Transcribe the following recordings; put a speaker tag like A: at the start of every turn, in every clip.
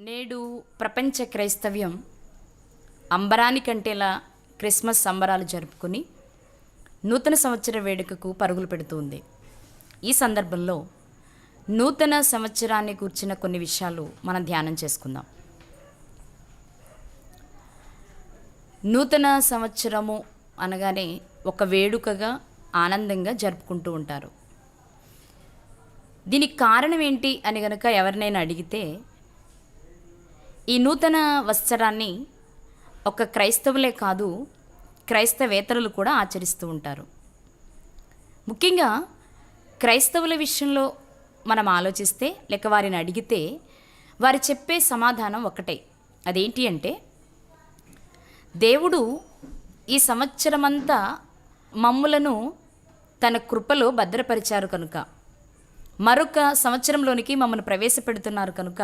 A: నేడు ప్రపంచ క్రైస్తవ్యం అంబరానికంటేలా క్రిస్మస్ సంబరాలు జరుపుకుని నూతన సంవత్సర వేడుకకు పరుగులు పెడుతుంది. ఈ సందర్భంలో నూతన సంవత్సరాన్ని కూర్చిన కొన్ని విషయాలు మనం ధ్యానం చేసుకుందాం. నూతన సంవత్సరము అనగానే ఒక వేడుకగా ఆనందంగా జరుపుకుంటూ ఉంటారు. దీనికి కారణం ఏంటి అని గనక ఎవరినైనా అడిగితే ఈ నూతన వత్సరాన్ని ఒక క్రైస్తవులే కాదు, క్రైస్తవేతరులు కూడా ఆచరిస్తూ ఉంటారు. ముఖ్యంగా క్రైస్తవుల విషయంలో మనం ఆలోచిస్తే లేక వారిని అడిగితే వారు చెప్పే సమాధానం ఒకటే. అదేంటి అంటే, దేవుడు ఈ సంవత్సరమంతా మమ్ములను తన కృపలో భద్రపరిచారు కనుక, మరొక సంవత్సరంలోనికి మమ్మల్ని ప్రవేశపెడుతున్నారు కనుక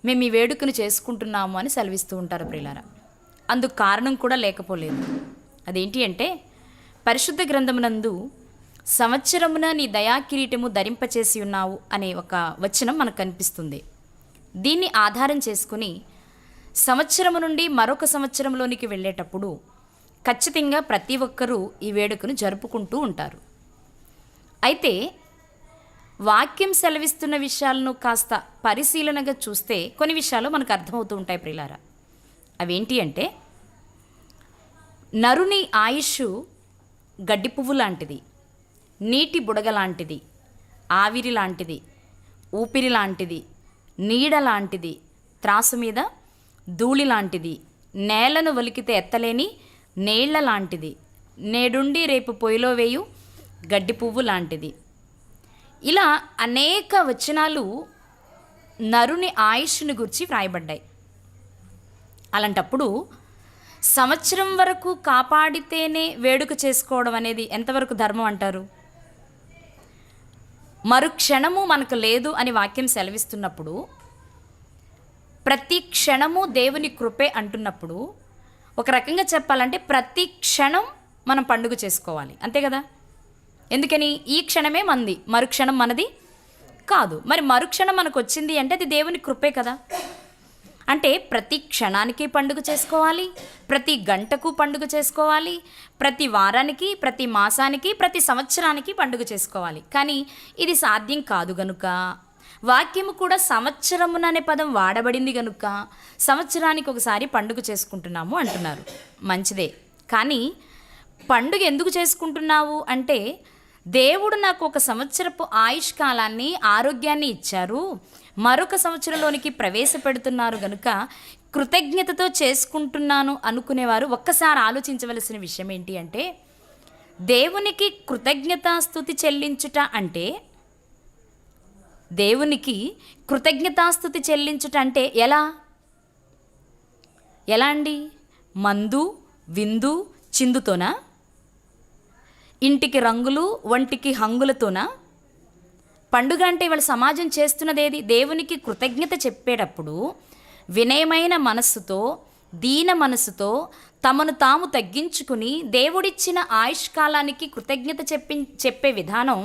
A: మేము ఈ వేడుకను చేసుకుంటున్నాము అని సెలవిస్తూ ఉంటారు ప్రియులారా. అందుకు కారణం కూడా లేకపోలేదు. అదేంటి అంటే, పరిశుద్ధ గ్రంథమునందు సంవత్సరమున నీ దయాకిరీటము ధరింపచేసి ఉన్నావు అనే ఒక వచనం మనకు కనిపిస్తుంది. దీన్ని ఆధారం చేసుకుని సంవత్సరము నుండి మరొక సంవత్సరంలోనికి వెళ్ళేటప్పుడు ఖచ్చితంగా ప్రతి ఒక్కరూ ఈ వేడుకను జరుపుకుంటూ ఉంటారు. అయితే వాక్యం సెలవిస్తున్న విషయాలను కాస్త పరిశీలనగా చూస్తే కొన్ని విషయాలు మనకు అర్థమవుతూ ఉంటాయి ప్రియులారా. అవేంటి అంటే, నరుని ఆయుష్ గడ్డి పువ్వు లాంటిది, నీటి బుడగ లాంటిది, ఆవిరి లాంటిది, ఊపిరి లాంటిది, నీడ లాంటిది, త్రాసు మీద ధూళి లాంటిది, నేలను ఒలికితే ఎత్తలేని నీళ్ల లాంటిది, నేడుండి రేపు పొయ్యిలో వేయు గడ్డి పువ్వు లాంటిది. ఇలా అనేక వచనాలు నరుని ఆయుష్ను గురించి వ్రాయబడ్డాయి. అలాంటప్పుడు సంవత్సరం వరకు కాపాడితేనే వేడుక చేసుకోవడం అనేది ఎంతవరకు ధర్మం అంటారు? మరుక్షణము మనకు లేదు అని వాక్యం సెలవిస్తున్నప్పుడు, ప్రతి క్షణము దేవుని కృపే అంటున్నప్పుడు, ఒక రకంగా చెప్పాలంటే ప్రతి క్షణం మనం పండుగ చేసుకోవాలి, అంతే కదా? ఎందుకని? ఈ క్షణమే మనది, మరుక్షణం మనది కాదు. మరి మరుక్షణం మనకు వచ్చింది అంటే అది దేవుని కృపే కదా. అంటే ప్రతి క్షణానికి పండుగ చేసుకోవాలి, ప్రతి గంటకు పండుగ చేసుకోవాలి, ప్రతి వారానికి, ప్రతి మాసానికి, ప్రతి సంవత్సరానికి పండుగ చేసుకోవాలి. కానీ ఇది సాధ్యం కాదు గనుక వాక్యము కూడా సంవత్సరమున అనే పదం వాడబడింది గనుక సంవత్సరానికి ఒకసారి పండుగ చేసుకుంటున్నాము అంటున్నారు. మంచిదే. కానీ పండుగ ఎందుకు చేసుకుంటున్నావు అంటే, దేవుడు నాకు ఒక సంవత్సరపు ఆయుష్ కాలాన్ని, ఆరోగ్యాన్ని ఇచ్చారు, మరొక సంవత్సరంలోనికి ప్రవేశపెడుతున్నారు గనుక కృతజ్ఞతతో చేసుకుంటున్నాను అనుకునేవారు ఒక్కసారి ఆలోచించవలసిన విషయం ఏంటి అంటే, దేవునికి కృతజ్ఞతాస్తుతి చెల్లించుట అంటే, దేవునికి కృతజ్ఞతాస్తుతి చెల్లించుట అంటే ఎలా అండి? మందు విందు చిందుతోనా? ఇంటికి రంగులు ఒంటికి హంగులతోనా? పండుగ అంటే వాళ్ళ సమాజం చేస్తున్నదేది? దేవునికి కృతజ్ఞత చెప్పేటప్పుడు వినయమైన మనస్సుతో, దీన మనస్సుతో తమను తాము తగ్గించుకుని దేవుడిచ్చిన ఆయుష్కాలానికి కృతజ్ఞత చెప్పే విధానం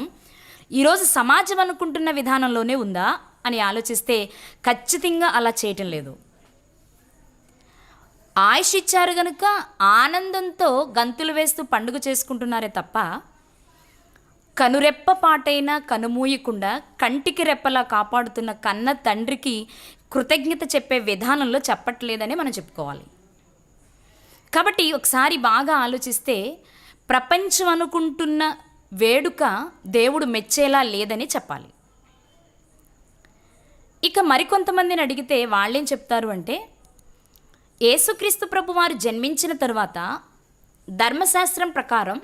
A: ఈరోజు సమాజం అనుకుంటున్న విధానంలోనే ఉందా అని ఆలోచిస్తే ఖచ్చితంగా అలా చేయటం లేదు. ఆయుష్ ఇచ్చారు కనుక ఆనందంతో గంతులు వేస్తూ పండుగ చేసుకుంటున్నారే తప్ప, కనురెప్ప పాటైనా కనుమూయకుండా కంటికి రెప్పలా కాపాడుతున్న కన్న తండ్రికి కృతజ్ఞత చెప్పే విధానంలో చెప్పట్లేదని మనం చెప్పుకోవాలి. కాబట్టి ఒకసారి బాగా ఆలోచిస్తే ప్రపంచం అనుకుంటున్న వేడుక దేవుడు మెచ్చేలా లేదని చెప్పాలి. ఇక మరికొంతమందిని అడిగితే వాళ్ళేం చెప్తారు అంటే, యేసుక్రీస్తు ప్రభు వారు జన్మించిన తరువాత ధర్మశాస్త్రం ప్రకారం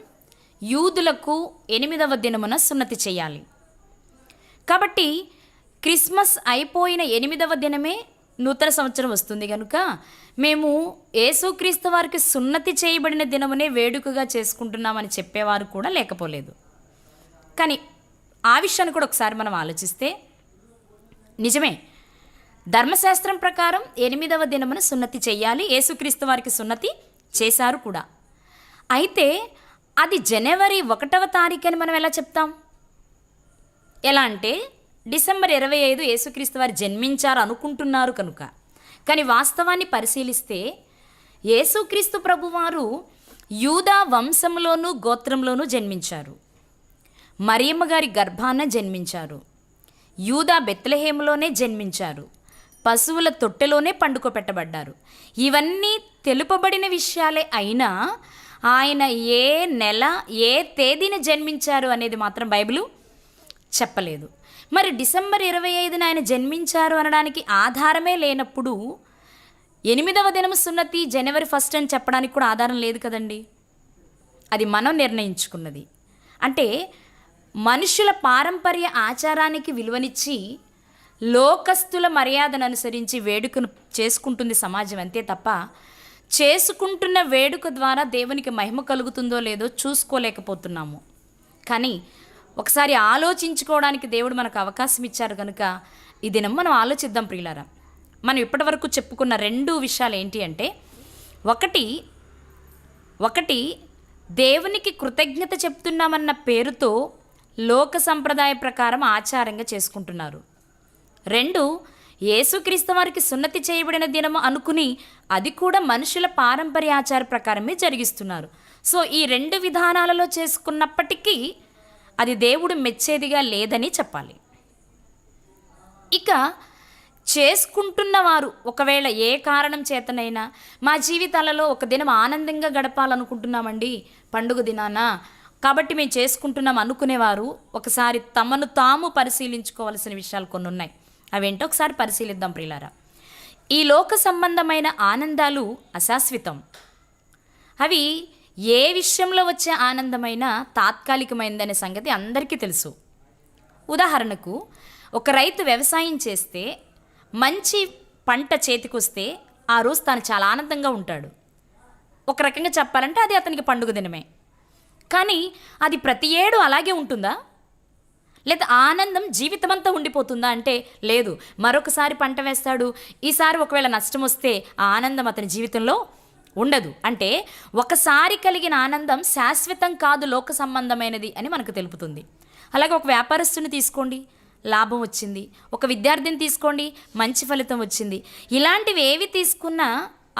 A: యూదులకు 8వ దినమున సున్నతి చేయాలి. కాబట్టి క్రిస్మస్ అయిపోయిన 8వ దినమే నూతన సంవత్సరం వస్తుంది కనుక మేము యేసుక్రీస్తు వారికి సున్నతి చేయబడిన దినమునే వేడుకగా చేసుకుంటున్నామని చెప్పేవారు కూడా లేకపోలేదు. కానీ ఆ విషయాన్ని కూడా ఒకసారి మనం ఆలోచిస్తే నిజమే, ధర్మశాస్త్రం ప్రకారం 8వ దినమున సున్నతి చెయ్యాలి. యేసుక్రీస్తు వారికి సున్నతి చేశారు కూడా. అయితే అది జనవరి 1వ తారీఖు అని మనం ఎలా చెప్తాం? ఎలా అంటే డిసెంబర్ 25 యేసుక్రీస్తు వారు జన్మించారు అనుకుంటున్నారు కనుక. కానీ వాస్తవాన్ని పరిశీలిస్తే యేసుక్రీస్తు ప్రభువారు యూదా వంశంలోనూ గోత్రంలోనూ జన్మించారు. మరియమ్మ గారి గర్భాన జన్మించారు. యూదా బెత్లెహేములోనే జన్మించారు. పశువుల తొట్టెలోనే పండుకోబెట్టబడ్డారు. ఇవన్నీ తెలుపబడిన విషయాలే అయినా ఆయన ఏ నెల ఏ తేదీన జన్మించారు అనేది మాత్రం బైబిలు చెప్పలేదు. మరి డిసెంబర్ 25న ఆయన జన్మించారు అనడానికి ఆధారమే లేనప్పుడు 8వ దినము సున్నతి జనవరి 1 అని చెప్పడానికి కూడా ఆధారం లేదు కదండి. అది మనం నిర్ణయించుకున్నది. అంటే మనుషుల పారంపర్య ఆచారానికి విలువనిచ్చి లోకస్తుల మర్యాదను అనుసరించి వేడుకను చేసుకుంటుంది సమాజం, అంతే తప్ప చేసుకుంటున్న వేడుక ద్వారా దేవునికి మహిమ కలుగుతుందో లేదో చూసుకోలేకపోతున్నాము. కానీ ఒకసారి ఆలోచించుకోవడానికి దేవుడు మనకు అవకాశం ఇచ్చారు కనుక ఈ దినం మనం ఆలోచిద్దాం ప్రియులారా. మనం ఇప్పటివరకు చెప్పుకున్న 2 విషయాలు ఏంటి అంటే, ఒకటి దేవునికి కృతజ్ఞత చెప్తున్నామన్న పేరుతో లోక సంప్రదాయ ప్రకారం ఆచారంగా చేసుకుంటున్నారు. 2, యేసుక్రీస్తు వారికి సున్నతి చేయబడిన దినము అనుకుని అది కూడా మనుషుల పారంపర్య ఆచార ప్రకారమే జరిగిస్తున్నారు. సో ఈ 2 విధానాలలో చేసుకున్నప్పటికీ అది దేవుడు మెచ్చేదిగా లేదని చెప్పాలి. ఇక చేసుకుంటున్నవారు ఒకవేళ ఏ కారణం చేతనైనా మా జీవితాలలో ఒక దినం ఆనందంగా గడపాలనుకుంటున్నామండి పండుగ దినాన, కాబట్టి మేము చేసుకుంటున్నాం అనుకునేవారు ఒకసారి తమను తాము పరిశీలించుకోవాల్సిన విషయాలు కొన్ని ఉన్నాయి. అవేంటో ఒకసారి పరిశీలిద్దాం ప్రియులారా. ఈ లోక సంబంధమైన ఆనందాలు అశాశ్వతం. అవి ఏ విషయంలో వచ్చే ఆనందమైనా తాత్కాలికమైందనే సంగతి అందరికీ తెలుసు. ఉదాహరణకు ఒక రైతు వ్యవసాయం చేస్తే మంచి పంట చేతికొస్తే ఆ రోజు తాను చాలా ఆనందంగా ఉంటాడు. ఒక రకంగా చెప్పాలంటే అది అతనికి పండుగ దినమే. కానీ అది ప్రతి ఏడు అలాగే ఉంటుందా? లేదా ఆనందం జీవితమంతా ఉండిపోతుందా అంటే లేదు. మరొకసారి పంట వేస్తాడు, ఈసారి ఒకవేళ నష్టం వస్తే ఆ ఆనందం అతని జీవితంలో ఉండదు. అంటే ఒకసారి కలిగిన ఆనందం శాశ్వతం కాదు, లోక సంబంధమైనది అని మనకు తెలుపుతుంది. అలాగే ఒక వ్యాపారస్తుని తీసుకోండి, లాభం వచ్చింది. ఒక విద్యార్థిని తీసుకోండి, మంచి ఫలితం వచ్చింది. ఇలాంటివి ఏవి తీసుకున్నా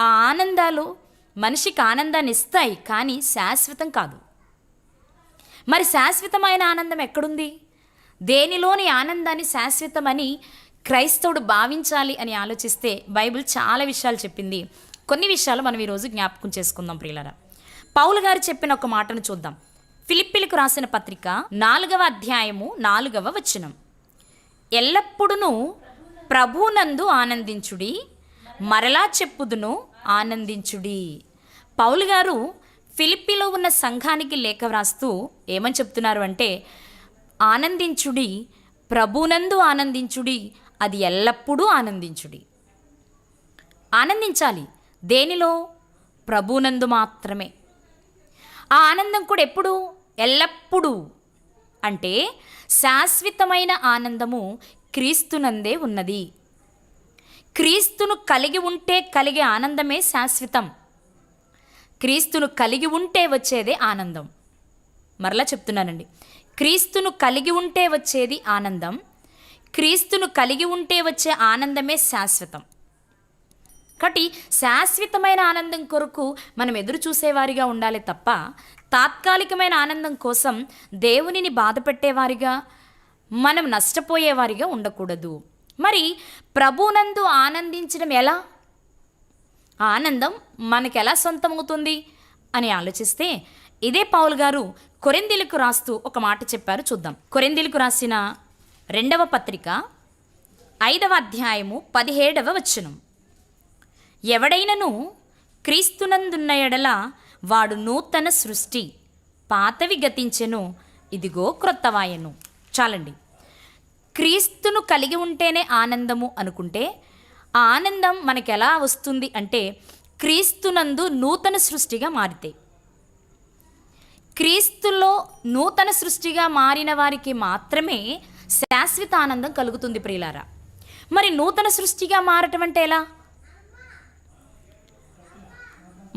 A: ఆ ఆనందాలు మనిషికి ఆనందాన్ని ఇస్తాయి, కానీ శాశ్వతం కాదు. మరి శాశ్వతమైన ఆనందం ఎక్కడుంది? దేనిలోని ఆనందాన్ని శాశ్వతమని క్రైస్తవుడు భావించాలి అని ఆలోచిస్తే బైబిల్ చాలా విషయాలు చెప్పింది. కొన్ని విషయాలు మనం ఈరోజు జ్ఞాపకం చేసుకుందాం ప్రియులారా. పౌలు గారు చెప్పిన ఒక మాటను చూద్దాం. ఫిలిప్పీలకు రాసిన పత్రిక 4వ అధ్యాయము 4వ వచనం. ఎల్లప్పుడూ ప్రభువునందు ఆనందించుడి, మరలా చెప్పుదును ఆనందించుడి. పౌలు గారు ఫిలిప్పీలో ఉన్న సంఘానికి లేఖ వ్రాస్తూ ఏమని చెప్తున్నారు అంటే, ఆనందించుడి, ప్రభువునందు ఆనందించుడి, అది ఎల్లప్పుడూ ఆనందించుడి. ఆనందించాలి. దేనిలో? ప్రభువునందు మాత్రమే. ఆ ఆనందం కూడా ఎప్పుడు? ఎల్లప్పుడూ. అంటే శాశ్వతమైన ఆనందము క్రీస్తునందే ఉన్నది. క్రీస్తును కలిగి ఉంటే కలిగే ఆనందమే శాశ్వతం. క్రీస్తును కలిగి ఉంటే వచ్చేదే ఆనందం. మరలా చెప్తున్నానండి, క్రీస్తును కలిగి ఉంటే వచ్చేది ఆనందం, క్రీస్తును కలిగి ఉంటే వచ్చే ఆనందమే శాశ్వతం. కాబట్టి శాశ్వతమైన ఆనందం కొరకు మనం ఎదురు చూసేవారిగా ఉండాలి తప్ప తాత్కాలికమైన ఆనందం కోసం దేవునిని బాధపెట్టేవారిగా, మనం నష్టపోయేవారిగా ఉండకూడదు. మరి ప్రభువునందు ఆనందించడం ఎలా? ఆనందం మనకు ఎలా సొంతమవుతుంది అని ఆలోచిస్తే ఇదే పౌలు గారు కొరింథీయులకు రాస్తూ ఒక మాట చెప్పారు, చూద్దాం. కొరింథీయులకు రాసిన 2వ పత్రిక 5వ అధ్యాయము 17వ వచనం. ఎవడైనను క్రీస్తునందున్న ఎడల వాడు నూతన సృష్టి, పాతవి గతించెను, ఇదిగో క్రొత్తవాయను. చాలండి. క్రీస్తును కలిగి ఉంటేనే ఆనందము అనుకుంటే ఆ ఆనందం మనకు ఎలా వస్తుంది అంటే క్రీస్తునందు నూతన సృష్టిగా మారితే. క్రీస్తులో నూతన సృష్టిగా మారిన వారికి మాత్రమే శాశ్వత ఆనందం కలుగుతుంది ప్రియులారా. మరి నూతన సృష్టిగా మారటం అంటే ఎలా?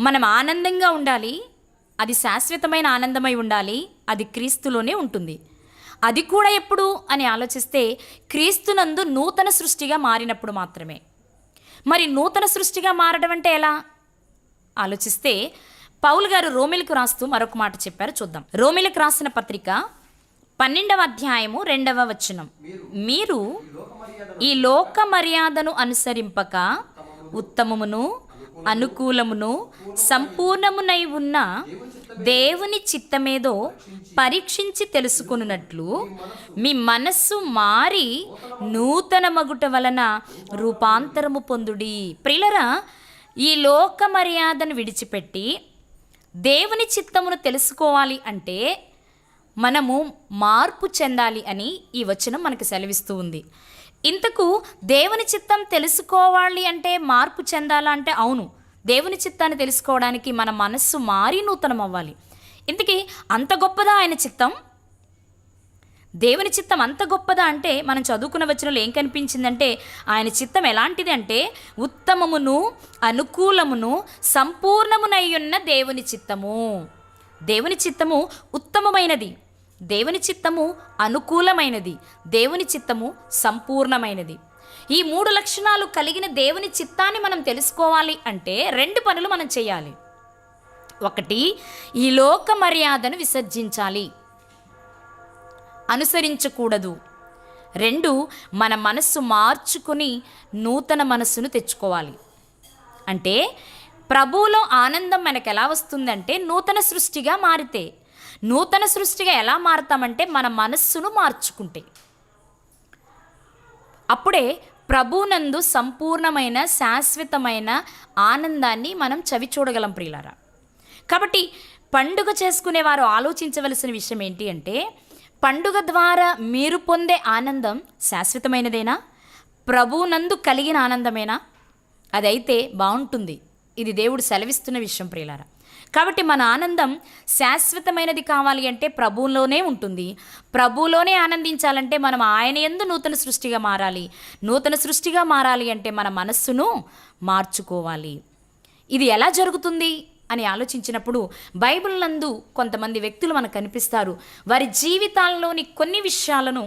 A: మనం ఆనందంగా ఉండాలి, అది శాశ్వతమైన ఆనందమై ఉండాలి, అది క్రీస్తులోనే ఉంటుంది. అది కూడా ఎప్పుడు అని ఆలోచిస్తే క్రీస్తునందు నూతన సృష్టిగా మారినప్పుడు మాత్రమే. మరి నూతన సృష్టిగా మారడం అంటే ఎలా ఆలోచిస్తే పౌలు గారు రోమిలకు రాస్తూ మరొక మాట చెప్పారు, చూద్దాం. రోమిలకు రాసిన పత్రిక 12వ అధ్యాయము 2వ వచనం. మీరు ఈ లోక మర్యాదను అనుసరింపక ఉత్తమమును అనుకూలమును సంపూర్ణమునై ఉన్న దేవుని చిత్తమేదో పరీక్షించి తెలుసుకున్నట్లు మీ మనస్సు మారి నూతన మగుట వలన రూపాంతరము పొందుడి. ప్రియులరా, ఈ లోక మర్యాదను విడిచిపెట్టి దేవుని చిత్తమును తెలుసుకోవాలి అంటే మనము మార్పు చెందాలి అని ఈ వచనం మనకు సెలవిస్తూ ఉంది. ఇంతకు దేవుని చిత్తం తెలుసుకోవాలి అంటే మార్పు చెందాలా అంటే అవును, దేవుని చిత్తాన్ని తెలుసుకోవడానికి మన మనస్సు మారి నూతనం అవ్వాలి. ఇంతకీ అంత గొప్పదా ఆయన చిత్తం? దేవుని చిత్తం అంత గొప్పదా అంటే మనం చదువుకున్న వచనంలో ఏం కనిపించిందంటే ఆయన చిత్తం ఎలాంటిది అంటే ఉత్తమమును అనుకూలమును సంపూర్ణమునై ఉన్న దేవుని చిత్తము. దేవుని చిత్తము ఉత్తమమైనది, దేవుని చిత్తము అనుకూలమైనది, దేవుని చిత్తము సంపూర్ణమైనది. ఈ 3 లక్షణాలు కలిగిన దేవుని చిత్తాన్ని మనం తెలుసుకోవాలి అంటే 2 పనులు మనం చేయాలి. 1, ఈ లోక మర్యాదను విసర్జించాలి, అనుసరించకూడదు. 2, మన మనస్సు మార్చుకుని నూతన మనస్సును తెచ్చుకోవాలి. అంటే ప్రభువులో ఆనందం మనకు ఎలా వస్తుందంటే నూతన సృష్టిగా మారితే. నూతన సృష్టిగా ఎలా మారుతామంటే మన మనస్సును మార్చుకుంటే. అప్పుడే ప్రభువునందు సంపూర్ణమైన శాశ్వతమైన ఆనందాన్ని మనం చవి చూడగలం ప్రియులారా. కాబట్టి పండుగ చేసుకునే వారు ఆలోచించవలసిన విషయం ఏంటి అంటే పండుగ ద్వారా మీరు పొందే ఆనందం శాశ్వతమైనదేనా? ప్రభువునందు కలిగిన ఆనందమేనా? అదైతే బాగుంటుంది. ఇది దేవుడు సెలవిస్తున్న విషయం ప్రియులారా. కాబట్టి మన ఆనందం శాశ్వతమైనది కావాలి అంటే ప్రభువులోనే ఉంటుంది. ప్రభువులోనే ఆనందించాలంటే మనం ఆయన యందు నూతన సృష్టిగా మారాలి. నూతన సృష్టిగా మారాలి అంటే మన మనస్సును మార్చుకోవాలి. ఇది ఎలా జరుగుతుంది అని ఆలోచించినప్పుడు బైబిల్ నందు కొంతమంది వ్యక్తులు మనకు కనిపిస్తారు. వారి జీవితాల్లోని కొన్ని విషయాలను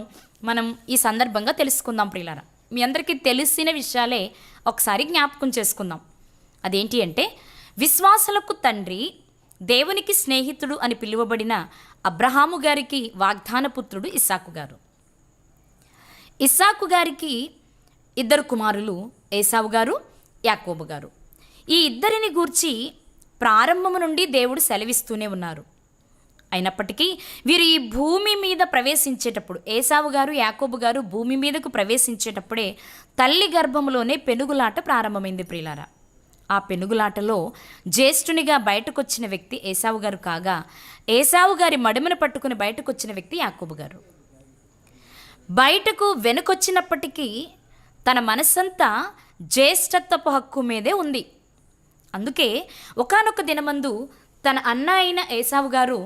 A: మనం ఈ సందర్భంగా తెలుసుకుందాం ప్రియులారా. మీ అందరికీ తెలిసిన విషయాలే ఒకసారి జ్ఞాపకం చేసుకుందాం. అదేంటి అంటే విశ్వాసులకు తండ్రి, దేవునికి స్నేహితుడు అని పిలువబడిన అబ్రహాము గారికి వాగ్దాన పుత్రుడు ఇస్సాకు గారు. ఇస్సాకు గారికి 2 కుమారులు, ఏసావు గారు, యాకోబు గారు. ఈ ఇద్దరిని గూర్చి ప్రారంభము నుండి దేవుడు సెలవిస్తూనే ఉన్నారు. అయినప్పటికీ వీరు ఈ భూమి మీద ప్రవేశించేటప్పుడు, ఏసావు గారు యాకోబు గారు భూమి మీదకు ప్రవేశించేటప్పుడే తల్లి గర్భంలోనే పెనుగులాట ప్రారంభమైంది ప్రియులారా. ఆ పెనుగులాటలో జ్యేష్ఠునిగా బయటకొచ్చిన వ్యక్తి ఏసావు గారు కాగా, ఏసావు గారి మడిమను పట్టుకుని బయటకొచ్చిన వ్యక్తి యాకోబు గారు. బయటకు వెనుకొచ్చినప్పటికీ తన మనస్సంతా జ్యేష్ఠత్వపు హక్కు మీదే ఉంది. అందుకే ఒకానొక దినమందు తన అన్న అయిన ఏసావు గారు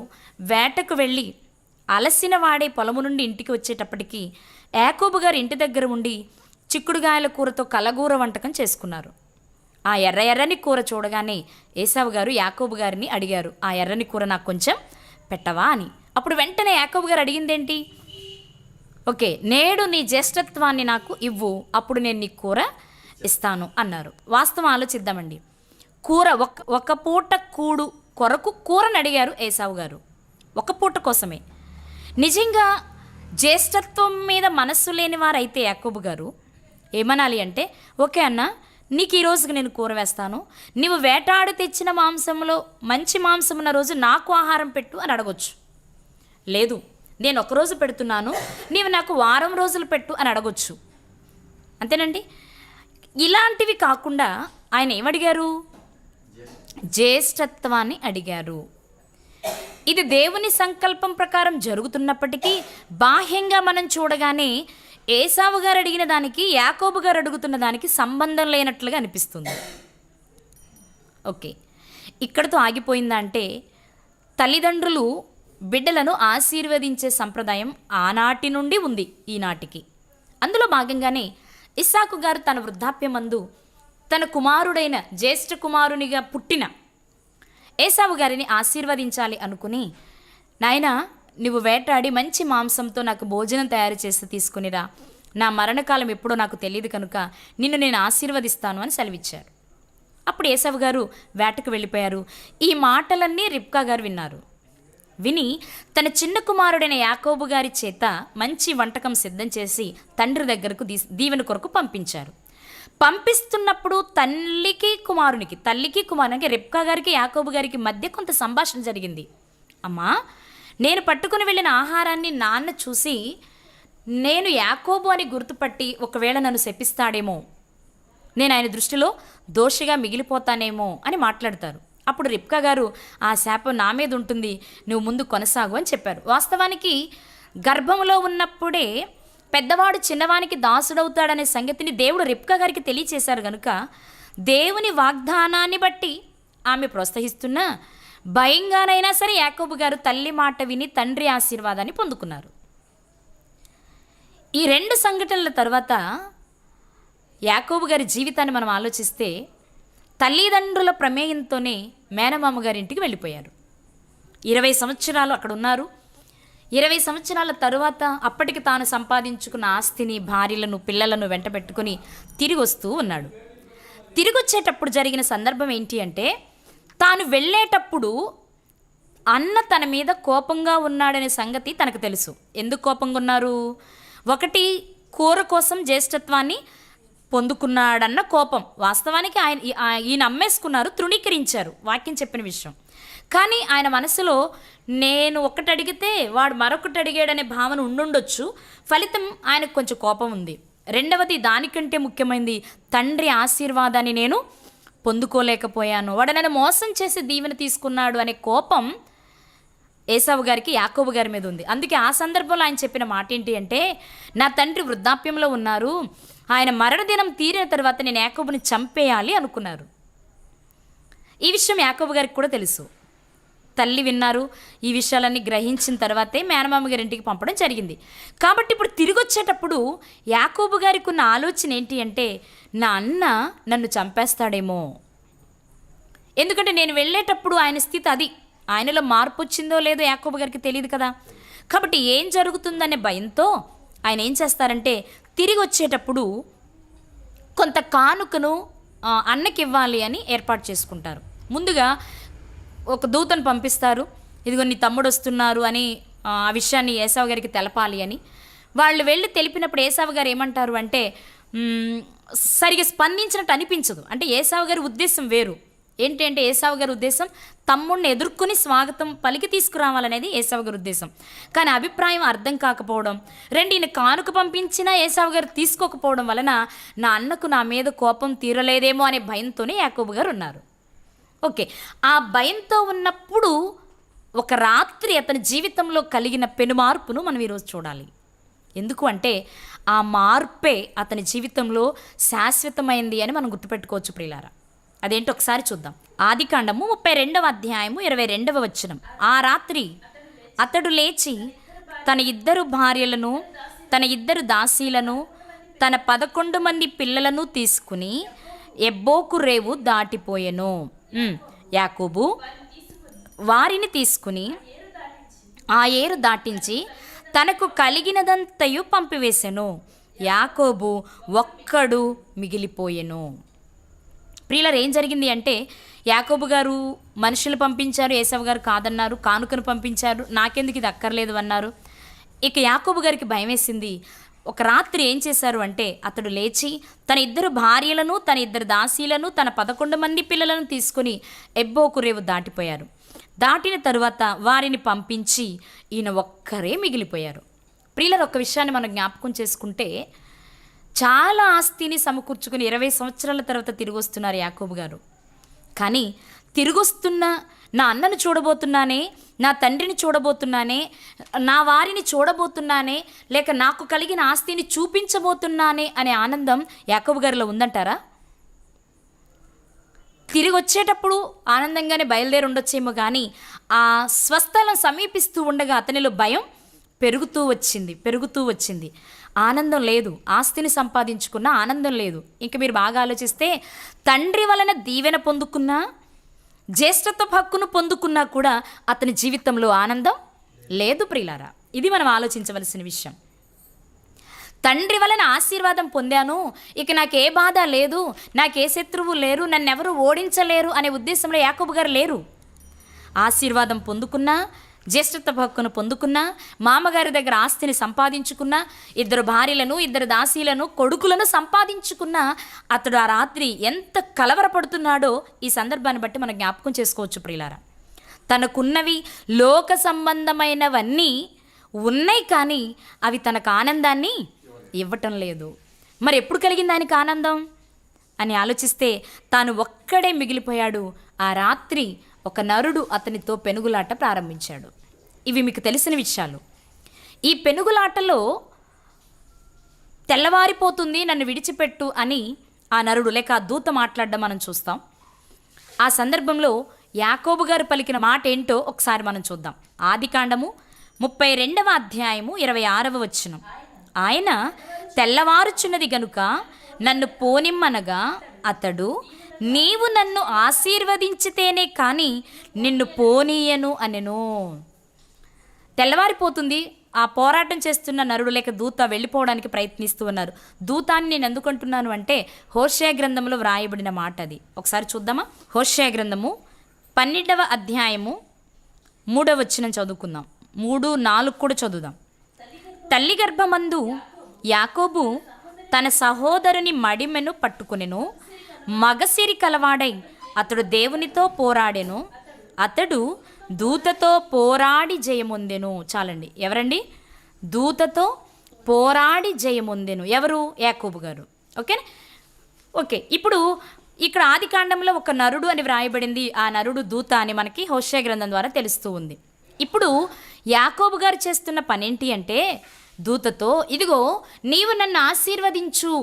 A: వేటకు వెళ్ళి అలసిన వాడే పొలము నుండి ఇంటికి వచ్చేటప్పటికి యాకోబు గారు ఇంటి దగ్గర ఉండి చిక్కుడుగాయల కూరతో కలగూర వంటకం చేసుకున్నారు. ఆ ఎర్రని కూర చూడగానే ఏసావు గారు యాకోబు గారిని అడిగారు, ఆ ఎర్రని కూర నాకు కొంచెం పెట్టవా అని. అప్పుడు వెంటనే యాకోబు గారు అడిగిందేంటి? ఓకే, నేడు నీ జ్యేష్ఠత్వాన్ని నాకు ఇవ్వు, అప్పుడు నేను నీ కూర ఇస్తాను అన్నారు. వాస్తవం ఆలోచిద్దామండి. కూర ఒక పూట కూడు కొరకు కూరని అడిగారు ఏసావు గారు, ఒక పూట కోసమే. నిజంగా జ్యేష్ఠత్వం మీద మనస్సు లేని వారైతే యాకోబు గారు ఏమనాలి అంటే, ఓకే అన్న, నీకు ఈ రోజుకి నేను కూర వేస్తాను, నీవు వేటాడి తెచ్చిన మాంసంలో మంచి మాంసం ఉన్న రోజు నాకు ఆహారం పెట్టు అని అడగొచ్చు. లేదు, నేను ఒకరోజు పెడుతున్నాను, నీవు నాకు వారం రోజులు పెట్టు అని అడగొచ్చు. అంతేనండి. ఇలాంటివి కాకుండా ఆయన ఏమడిగారు? జ్యేష్ఠత్వాన్ని అడిగారు. ఇది దేవుని సంకల్పం ప్రకారం జరుగుతున్నప్పటికీ బాహ్యంగా మనం చూడగానే ఏసావు గారు అడిగిన దానికి యాకోబు గారు అడుగుతున్న దానికి సంబంధం లేనట్లుగా అనిపిస్తుంది. ఓకే, ఇక్కడతో ఆగిపోయిందా అంటే తల్లిదండ్రులు బిడ్డలను ఆశీర్వదించే సంప్రదాయం ఆనాటి నుండి ఉంది ఈనాటికి. అందులో భాగంగానే ఇస్సాకు గారు తన వృద్ధాప్యమందు తన కుమారుడైన జ్యేష్ఠ కుమారునిగా పుట్టిన ఏసావు గారిని ఆశీర్వదించాలి అనుకుని, నాయనా నువ్వు వేటాడి మంచి మాంసంతో నాకు భోజనం తయారు చేసి తీసుకునిరా, నా మరణకాలం ఎప్పుడో నాకు తెలియదు కనుక నిన్ను నేను ఆశీర్వదిస్తాను అని సెలవిచ్చారు. అప్పుడు ఏసావు గారు వేటకు వెళ్ళిపోయారు. ఈ మాటలన్నీ రిబ్కా గారు విన్నారు. విని తన చిన్న కుమారుడైన యాకోబు గారి చేత మంచి వంటకం సిద్ధం చేసి తండ్రి దగ్గరకు దీవెన కొరకు పంపించారు. పంపిస్తున్నప్పుడు తల్లికి కుమారునికి రిబ్కా గారికి యాకోబు గారికి మధ్య కొంత సంభాషణ జరిగింది. అమ్మా, నేను పట్టుకుని వెళ్ళిన ఆహారాన్ని నాన్న చూసి నేను యాకోబు అని గుర్తుపట్టి ఒకవేళ నన్ను శపిస్తాడేమో, నేను ఆయన దృష్టిలో దోషిగా మిగిలిపోతానేమో అని మాట్లాడతారు. అప్పుడు రిబ్కా గారు, ఆ శాపం నా మీద ఉంటుంది, నువ్వు ముందు కొనసాగు అని చెప్పారు. వాస్తవానికి గర్భంలో ఉన్నప్పుడే పెద్దవాడు చిన్నవానికి దాసుడవుతాడనే సంగతిని దేవుడు రిబ్కా గారికి తెలియచేశారు కనుక దేవుని వాగ్దానాన్ని బట్టి ఆమె ప్రోత్సహిస్తున్నా భయంగానైనా సరే యాకోబు గారు తల్లి మాట విని తండ్రి ఆశీర్వాదాన్ని పొందుకున్నారు. ఈ 2 సంఘటనల తర్వాత యాకోబు గారి జీవితాన్ని మనం ఆలోచిస్తే తల్లిదండ్రుల ప్రమేయంతోనే మేనమామ గారింటికి వెళ్ళిపోయారు. 20 సంవత్సరాలు అక్కడ ఉన్నారు. 20 సంవత్సరాల తరువాత అప్పటికి తాను సంపాదించుకున్న ఆస్తిని, భార్యలను, పిల్లలను వెంటబెట్టుకుని తిరిగి వస్తూ ఉన్నాడు. తిరిగి వచ్చేటప్పుడు జరిగిన సందర్భం ఏంటి అంటే, తాను వెళ్ళేటప్పుడు అన్న తన మీద కోపంగా ఉన్నాడనే సంగతి తనకు తెలుసు. ఎందుకు కోపంగా ఉన్నారు? ఒకటి, కూర కోసం జ్యేష్ఠత్వాన్ని పొందుకున్నాడన్న కోపం. వాస్తవానికి ఈయన అమ్మేసుకున్నారు, తృణీకరించారు, వాక్యం చెప్పిన విషయం. కానీ ఆయన మనసులో నేను ఒకటి అడిగితే వాడు మరొకటి అడిగాడనే భావన ఉండుండొచ్చు. ఫలితం ఆయనకు కొంచెం కోపం ఉంది. రెండవది, దానికంటే ముఖ్యమైనది, తండ్రి ఆశీర్వాదాన్ని నేను పొందుకోలేకపోయాను, వాడు నన్ను మోసం చేసి దీవెన తీసుకున్నాడు అనే కోపం ఏసావు గారికి యాకోబు గారి మీద ఉంది. అందుకే ఆ సందర్భంలో ఆయన చెప్పిన మాట ఏంటి అంటే, నా తండ్రి వృద్ధాప్యంలో ఉన్నారు, ఆయన మరణదినం తీరిన తర్వాత నేను యాకోబుని చంపేయాలి అనుకున్నారు. ఈ విషయం యాకోబు గారికి కూడా తెలుసు. తల్లి విన్నారు. ఈ విషయాలన్నీ గ్రహించిన తర్వాతే మేనమామ గారి ఇంటికి పంపడం జరిగింది. కాబట్టి ఇప్పుడు తిరిగి వచ్చేటప్పుడు యాకోబు గారికి ఉన్న ఆలోచన ఏంటి అంటే, నా అన్న నన్ను చంపేస్తాడేమో. ఎందుకంటే నేను వెళ్ళేటప్పుడు ఆయన స్థితి అది. ఆయనలో మార్పు వచ్చిందో లేదో యాకోబు గారికి తెలియదు కదా. కాబట్టి ఏం జరుగుతుందనే భయంతో ఆయన ఏం చేస్తారంటే, తిరిగి వచ్చేటప్పుడు కొంత కానుకను అన్నకి ఇవ్వాలి అని ఏర్పాటు చేసుకుంటారు. ముందుగా ఒక దూతను పంపిస్తారు, ఇదిగో నీ తమ్ముడు వస్తున్నారు అని ఆ విషయాన్ని ఏసావు గారికి తెలపాలి అని. వాళ్ళు వెళ్ళి తెలిపినప్పుడు ఏసావు గారు ఏమంటారు అంటే, సరిగా స్పందించినట్టు అనిపించదు. అంటే ఏసావు గారి ఉద్దేశం వేరు. ఏంటి అంటే, ఏసావు గారి ఉద్దేశం తమ్ముడిని ఎదుర్కొని స్వాగతం పలికి తీసుకురావాలనేది ఏసావు గారి ఉద్దేశం. కానీ అభిప్రాయం అర్థం కాకపోవడం, ఈయన కానుక పంపించినా ఏసావు గారు తీసుకోకపోవడం వలన నా అన్నకు నా మీద కోపం తీరలేదేమో అనే భయంతోనే యాకోబు గారు ఉన్నారు. ఓకే, ఆ భయంతో ఉన్నప్పుడు ఒక రాత్రి అతని జీవితంలో కలిగిన పెనుమార్పును మనం ఈరోజు చూడాలి. ఎందుకు అంటే, ఆ మార్పే అతని జీవితంలో శాశ్వతమైంది అని మనం గుర్తుపెట్టుకోవచ్చు ప్రియులారా. అదేంటో ఒకసారి చూద్దాం. ఆదికాండము 32వ అధ్యాయము 22వ వచనం. ఆ రాత్రి అతడు లేచి తన 2 భార్యలను, తన 2 దాసీలను, తన 11 మంది పిల్లలను తీసుకుని ఎబ్బోకు రేవు దాటిపోయెను. యాకోబు వారిని తీసుకుని ఆ ఏరు దాటించి తనకు కలిగినదంతయు పంపివేసెను. యాకోబు ఒక్కడు మిగిలిపోయెను. ప్రియులారా, ఏం జరిగింది అంటే, యాకోబు గారు మనుషులు పంపించారు, ఏసావు గారు కాదన్నారు. కానుకను పంపించారు, నాకెందుకు ఇది అక్కర్లేదు అన్నారు. ఇక యాకోబు గారికి భయం వేసింది. ఒక రాత్రి ఏం చేశారు అంటే, అతడు లేచి తన 2 భార్యలను, తన 2 దాసీలను, తన 11 మంది పిల్లలను తీసుకుని ఎబ్బోకు రేవు దాటిపోయారు. దాటిన తరువాత వారిని పంపించి ఈయన ఒక్కరే మిగిలిపోయారు. ప్రియులారా, ఒక విషయాన్ని మనం జ్ఞాపకం చేసుకుంటే, చాలా ఆస్తిని సమకూర్చుకుని 20 సంవత్సరాల తర్వాత తిరిగి వస్తున్నారు యాకోబు గారు. కానీ తిరిగొస్తున్న నా అన్నను చూడబోతున్నానే, నా తండ్రిని చూడబోతున్నానే, నా వారిని చూడబోతున్నానే, లేక నాకు కలిగిన ఆస్తిని చూపించబోతున్నానే అనే ఆనందం యాకోబు గారిలో ఉందంటారా? తిరిగి వచ్చేటప్పుడు ఆనందంగానే బయలుదేరి ఉండొచ్చేమో, కానీ ఆ స్వస్థలం సమీపిస్తూ ఉండగా అతనిలో భయం పెరుగుతూ వచ్చింది. ఆనందం లేదు. ఆస్తిని సంపాదించుకున్న ఆనందం లేదు. ఇంక మీరు బాగా ఆలోచిస్తే, తండ్రి వలన దీవెన పొందుకున్నా, జ్యేష్ఠత్వ హక్కును పొందుకున్నా కూడా అతని జీవితంలో ఆనందం లేదు ప్రియులారా. ఇది మనం ఆలోచించవలసిన విషయం. తండ్రి వలన ఆశీర్వాదం పొందాను, ఇక నాకే బాధ లేదు, నాకే శత్రువు లేరు, నన్నెవరు ఓడించలేరు అనే ఉద్దేశంలో యాకోబు గారు లేరు. ఆశీర్వాదం పొందుకున్నా, జ్యేష్ఠత్వ హక్కును పొందుకున్నా, మామగారి దగ్గర ఆస్తిని సంపాదించుకున్నా, 2 భార్యలను 2 దాసీలను కొడుకులను సంపాదించుకున్నా, అతడు ఆ రాత్రి ఎంత కలవరపడుతున్నాడో ఈ సందర్భాన్ని బట్టి మనం జ్ఞాపకం చేసుకోవచ్చు ప్రియులారా. తనకున్నవి లోక సంబంధమైనవన్నీ ఉన్నాయి, కానీ అవి తనకు ఆనందాన్ని ఇవ్వటం లేదు. మరి ఎప్పుడు కలిగింది ఆయనకు ఆనందం అని ఆలోచిస్తే తాను ఒక్కడే మిగిలిపోయాడు. ఆ రాత్రి ఒక నరుడు అతనితో పెనుగులాట ప్రారంభించాడు. ఇవి మీకు తెలిసిన విషయాలు. ఈ పెనుగులాటలో తెల్లవారిపోతుంది, నన్ను విడిచిపెట్టు అని ఆ నరుడు లేక ఆ దూత మాట్లాడడం మనం చూస్తాం. ఆ సందర్భంలో యాకోబు గారు పలికిన మాట ఏంటో ఒకసారి మనం చూద్దాం. ఆదికాండము 32వ అధ్యాయము 26వ వచనం. ఆయన తెల్లవారుచున్నది గనుక నన్ను పోనిమ్మనగా అతడు, నీవు నన్ను ఆశీర్వదించితేనే కానీ నిన్ను పోనీయను అనెను. తెల్లవారిపోతుంది. ఆ పోరాటం చేస్తున్న నరుడు లేక దూత వెళ్ళిపోవడానికి ప్రయత్నిస్తూ ఉన్నారు. దూతాన్ని నేను ఎందుకు అంటున్నాను అంటే హోషేయ గ్రంథంలో వ్రాయబడిన మాట అది. ఒకసారి చూద్దామా? హోషేయ గ్రంథము 12వ అధ్యాయము 3వ వచనం చదువుకుందాం. 3, 4 కూడా చదువుదాం. తల్లి గర్భమందు యాకోబు తన సహోదరుని మడిమెను పట్టుకునెను. మగసిరి కలవాడై అతడు దేవునితో పోరాడెను. అతడు దూతతో పోరాడి జయమొందెను. చాలండి. ఎవరండి? దూతతో పోరాడి జయమొందెను. ఎవరు? యాకోబు గారు. ఓకేనా? ఓకే. ఇప్పుడు ఇక్కడ ఆదికాండంలో ఒక నరుడు అని వ్రాయబడింది. ఆ నరుడు దూత అని మనకి హోషేయ గ్రంథం ద్వారా తెలుస్తూ ఉంది. ఇప్పుడు యాకోబు గారు చేస్తున్న పనేంటి అంటే దూతతో, ఇదిగో నీవు నన్ను ఆశీర్వదించు,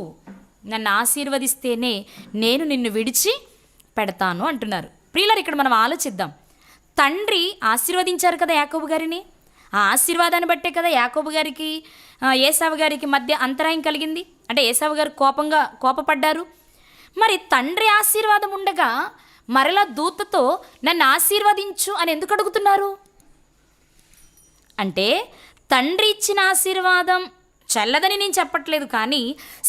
A: నన్ను ఆశీర్వదిస్తేనే నేను నిన్ను విడిచి పెడతాను అంటున్నారు. ప్రియులారా, ఇక్కడ మనం ఆలోచిద్దాం. తండ్రి ఆశీర్వదించారు కదా యాకోబు గారిని. ఆ ఆశీర్వాదాన్ని బట్టే కదా యాకోబు గారికి ఏసావు గారికి మధ్య అంతరాయం కలిగింది. అంటే ఏసావు గారు కోపపడ్డారు. మరి తండ్రి ఆశీర్వాదం ఉండగా మరలా దూతతో నన్ను ఆశీర్వదించు అని ఎందుకు అడుగుతున్నారు అంటే, తండ్రి ఇచ్చిన ఆశీర్వాదం చల్లదని నేను చెప్పట్లేదు, కానీ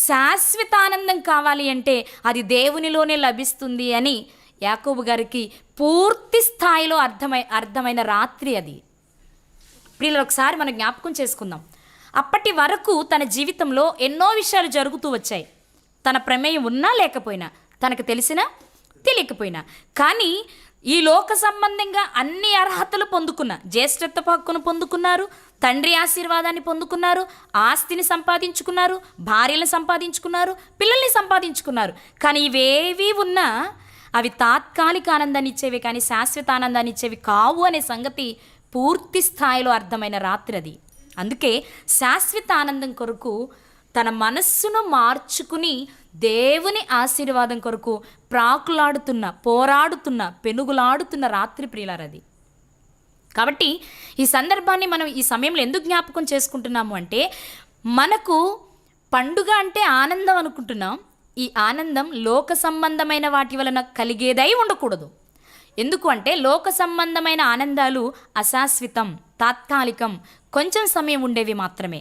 A: శాశ్వత ఆనందం కావాలి అంటే అది దేవునిలోనే లభిస్తుంది అని యాకోబు గారికి పూర్తి స్థాయిలో అర్థమైన రాత్రి అది. ప్రియులు, ఒకసారి మనం జ్ఞాపకం చేసుకుందాం. అప్పటి వరకు తన జీవితంలో ఎన్నో విషయాలు జరుగుతూ వచ్చాయి. తన ప్రమేయం ఉన్నా లేకపోయినా, తనకు తెలిసినా తెలియకపోయినా, కానీ ఈ లోక సంబంధంగా అన్ని అర్హతలు పొందుకున్న, జ్యేష్ఠత్వ హక్కును పొందుకున్నారు, తండ్రి ఆశీర్వాదాన్ని పొందుకున్నారు, ఆస్తిని సంపాదించుకున్నారు, భార్యలను సంపాదించుకున్నారు, పిల్లల్ని సంపాదించుకున్నారు. కానీ ఇవేవి ఉన్నా అవి తాత్కాలిక ఆనందాన్ని ఇచ్చేవి, కానీ శాశ్వత ఆనందాన్ని ఇచ్చేవి కావు అనే సంగతి పూర్తి స్థాయిలో అర్థమైన రాత్రి అది. అందుకే శాశ్వత ఆనందం కొరకు తన మనస్సును మార్చుకుని దేవుని ఆశీర్వాదం కొరకు ప్రాకులాడుతున్న, పోరాడుతున్న, పెనుగులాడుతున్న రాత్రి ప్రియులారది. కాబట్టి ఈ సందర్భాన్ని మనం ఈ సమయంలో ఎందుకు జ్ఞాపకం చేసుకుంటున్నాము అంటే, మనకు పండుగ అంటే ఆనందం అనుకుంటున్నాం. ఈ ఆనందం లోక సంబంధమైన వాటి వలన కలిగేదై ఉండకూడదు. ఎందుకు అంటే లోక సంబంధమైన ఆనందాలు అశాశ్వతం, తాత్కాలికం, కొంచెం సమయం ఉండేవి మాత్రమే.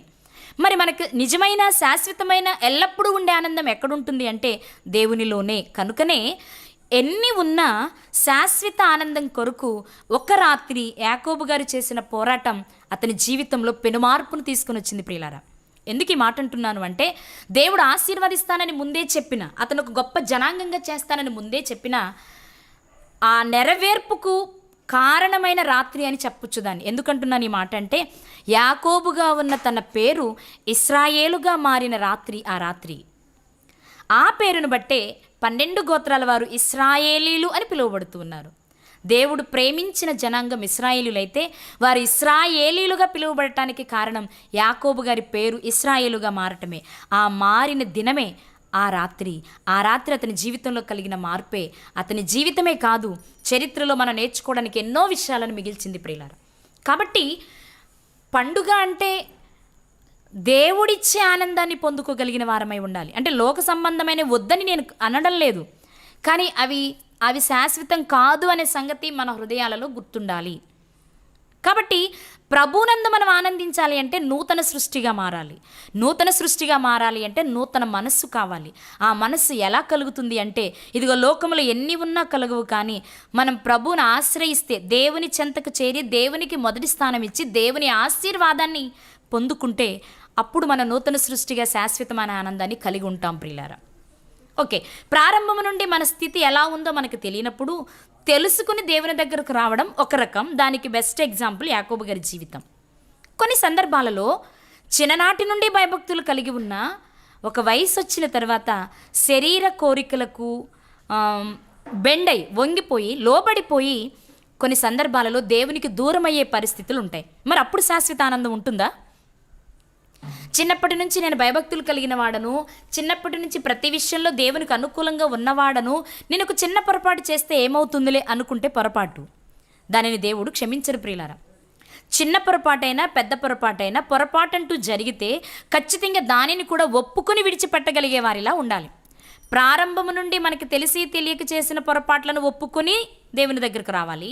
A: మరి మనకు నిజమైన శాశ్వతమైన ఎల్లప్పుడూ ఉండే ఆనందం ఎక్కడుంటుంది అంటే దేవునిలోనే. కనుకనే ఎన్ని ఉన్నా శాశ్వత ఆనందం కొరకు ఒక రాత్రి యాకోబు గారు చేసిన పోరాటం అతని జీవితంలో పెనుమార్పును తీసుకుని వచ్చింది ప్రియులారా. ఎందుకు ఈ మాట అంటున్నాను అంటే, దేవుడు ఆశీర్వదిస్తానని ముందే చెప్పిన, అతను ఒక గొప్ప జనాంగంగా చేస్తానని ముందే చెప్పిన ఆ నెరవేర్పుకు కారణమైన రాత్రి అని చెప్పొచ్చు దాన్ని. ఎందుకంటున్నాను ఈ మాట అంటే, యాకోబుగా ఉన్న తన పేరు ఇశ్రాయేలుగా మారిన రాత్రి ఆ రాత్రి. ఆ పేరును బట్టే 12 గోత్రాల వారు ఇశ్రాయేలీలు అని పిలువబడుతూ ఉన్నారు. దేవుడు ప్రేమించిన జనాంగం ఇశ్రాయేలీలైతే వారు ఇశ్రాయేలీలుగా పిలువబడటానికి కారణం యాకోబు గారి పేరు ఇశ్రాయేలుగా మారటమే. ఆ మారిన దినమే ఆ రాత్రి. ఆ రాత్రి అతని జీవితంలో కలిగిన మార్పే అతని జీవితమే కాదు, చరిత్రలో మనం నేర్చుకోవడానికి ఎన్నో విషయాలను మిగిల్చింది ప్రియులారా. కాబట్టి పండుగ అంటే దేవుడిచ్చే ఆనందాన్ని పొందుకోగలిగిన వారమై ఉండాలి. అంటే లోక సంబంధమైన వద్దని నేను అనడం లేదు, కానీ అవి శాశ్వతం కాదు అనే సంగతి మన హృదయాలలో గుర్తుండాలి. కాబట్టి ప్రభునందు మనం ఆనందించాలి అంటే నూతన సృష్టిగా మారాలి. నూతన సృష్టిగా మారాలి అంటే నూతన మనస్సు కావాలి. ఆ మనస్సు ఎలా కలుగుతుంది అంటే, ఇదిగో లోకములో ఎన్ని ఉన్నా కలుగవు, కానీ మనం ప్రభువుని ఆశ్రయిస్తే, దేవుని చెంతకు చేరి దేవునికి మొదటి స్థానం ఇచ్చి దేవుని ఆశీర్వాదాన్ని పొందుకుంటే అప్పుడు మన నూతన సృష్టిగా శాశ్వతమైన ఆనందాన్ని కలిగి ఉంటాం ప్రియులారా. ఓకే, ప్రారంభం నుండి మన స్థితి ఎలా ఉందో మనకు తెలియనప్పుడు తెలుసుకుని దేవుని దగ్గరకు రావడం ఒక రకం. దానికి బెస్ట్ ఎగ్జాంపుల్ యాకోబు గారి జీవితం. కొన్ని సందర్భాలలో చిన్ననాటి నుండి భయభక్తులు కలిగి ఉన్న ఒక వయసు వచ్చిన తర్వాత శరీర కోరికలకు బెండై వంగిపోయి లోబడిపోయి కొన్ని సందర్భాలలో దేవునికి దూరం అయ్యే పరిస్థితులు ఉంటాయి. మరి అప్పుడు శాశ్వత ఆనందం ఉంటుందా? చిన్నప్పటి నుంచి నేను భయభక్తులు కలిగిన వాడను, చిన్నప్పటి నుంచి ప్రతి విషయంలో దేవునికి అనుకూలంగా ఉన్నవాడను, నేను ఒక చిన్న పొరపాటు చేస్తే ఏమవుతుందిలే అనుకుంటే పొరపాటు. దానిని దేవుడు క్షమించరు ప్రియులారా. చిన్న పొరపాటైనా పెద్ద పొరపాటైనా పొరపాటంటూ జరిగితే ఖచ్చితంగా దానిని కూడా ఒప్పుకొని విడిచిపెట్టగలిగే వారిలా ఉండాలి. ప్రారంభము నుండి మనకి తెలిసి తెలియక చేసిన పొరపాట్లను ఒప్పుకొని దేవుని దగ్గరకు రావాలి.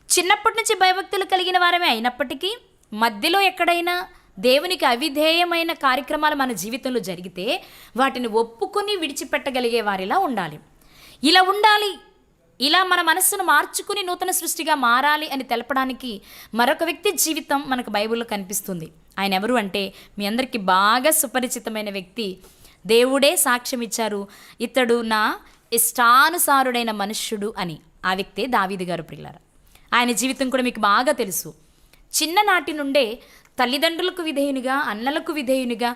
A: చిన్నప్పటి నుంచి భయభక్తులు కలిగిన వారమే అయినప్పటికీ మధ్యలో ఎక్కడైనా దేవునికి అవిధేయమైన కార్యక్రమాలు మన జీవితంలో జరిగితే వాటిని ఒప్పుకొని విడిచిపెట్టగలిగే వారిలా ఉండాలి. ఇలా ఉండాలి, ఇలా మన మనస్సును మార్చుకుని నూతన సృష్టిగా మారాలి అని తెలపడానికి మరొక వ్యక్తి జీవితం మనకు బైబిల్లో కనిపిస్తుంది. ఆయన ఎవరు అంటే, మీ అందరికీ బాగా సుపరిచితమైన వ్యక్తి. దేవుడే సాక్ష్యం ఇచ్చారు, ఇతడు నా ఇష్టానుసారుడైన మనుష్యుడు అని. ఆ వ్యక్తే దావీదు గారు ప్రియులారా. ఆయన జీవితం కూడా మీకు బాగా తెలుసు. చిన్ననాటి నుండే తల్లిదండ్రులకు విధేయునిగా, అన్నలకు విధేయునిగా,